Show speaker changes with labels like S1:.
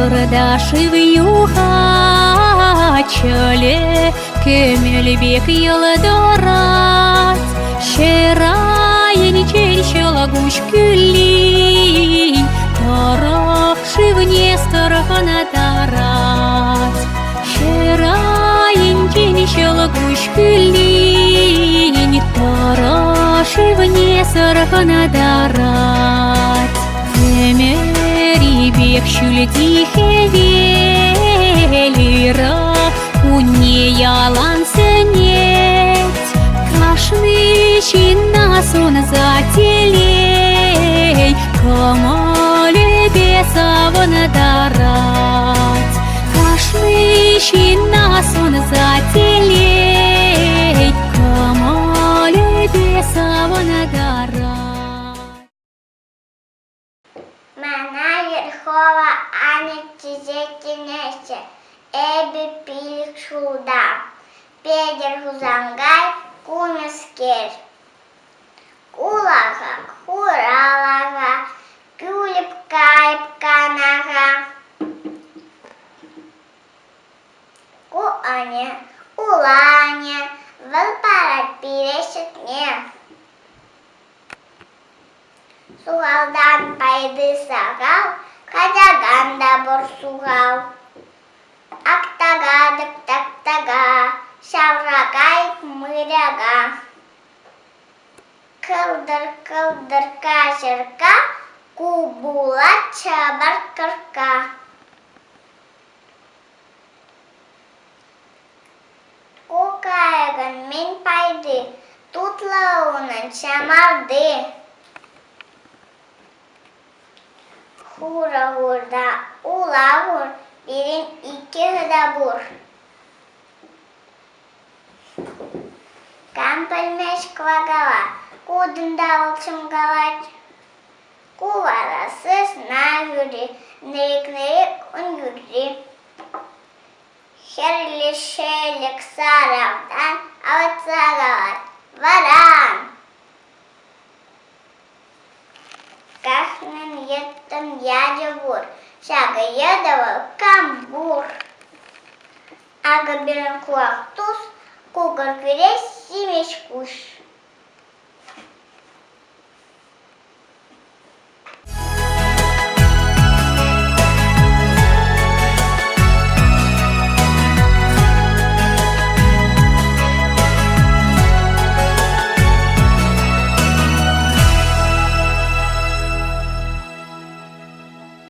S1: Ырдашив юхачыле, көмөлбек йылдырат. Шерайын ченчелагуш күлли, тарах шивне старгана тарат. Шерайын ченчелагуш күлли, тарах шивне старгана тарат. Бек шүлети хевелира, кунне ялан сенет. Кашны чинна сон зателей, камале бесаван дарат. Кашны чинна сон зателей, камале бесаван дарат.
S2: Хова Аня Тизекинесе, Эби Пилик Шуда, Педер Хузангай, Кумискер. Кулага, Хуралага, Кюлип Кайп Канага. Куане, Улане, Валпара Пирешетне. Сугалдан пайды сагал, Хадяганда борсугал. Актага, дыктактага, шаврагай мыряга. Кылдыр-кылдыр кажырка, кубула чабар кырка. Кукайган мен пайды, тутлауынан чамарды. Хура-хурда, ула-хур, birин iki hıdabur. Кампельмеш квагала, кудында волчымгалать. Куварасы сна юри, нерек-нерек он юри. Херлишелек саравдан, аватсагалат, варан. Кахнен еттен ядевур, шага ядовал камбур. Ага берен кулак туз, кугар кверес симеш куш.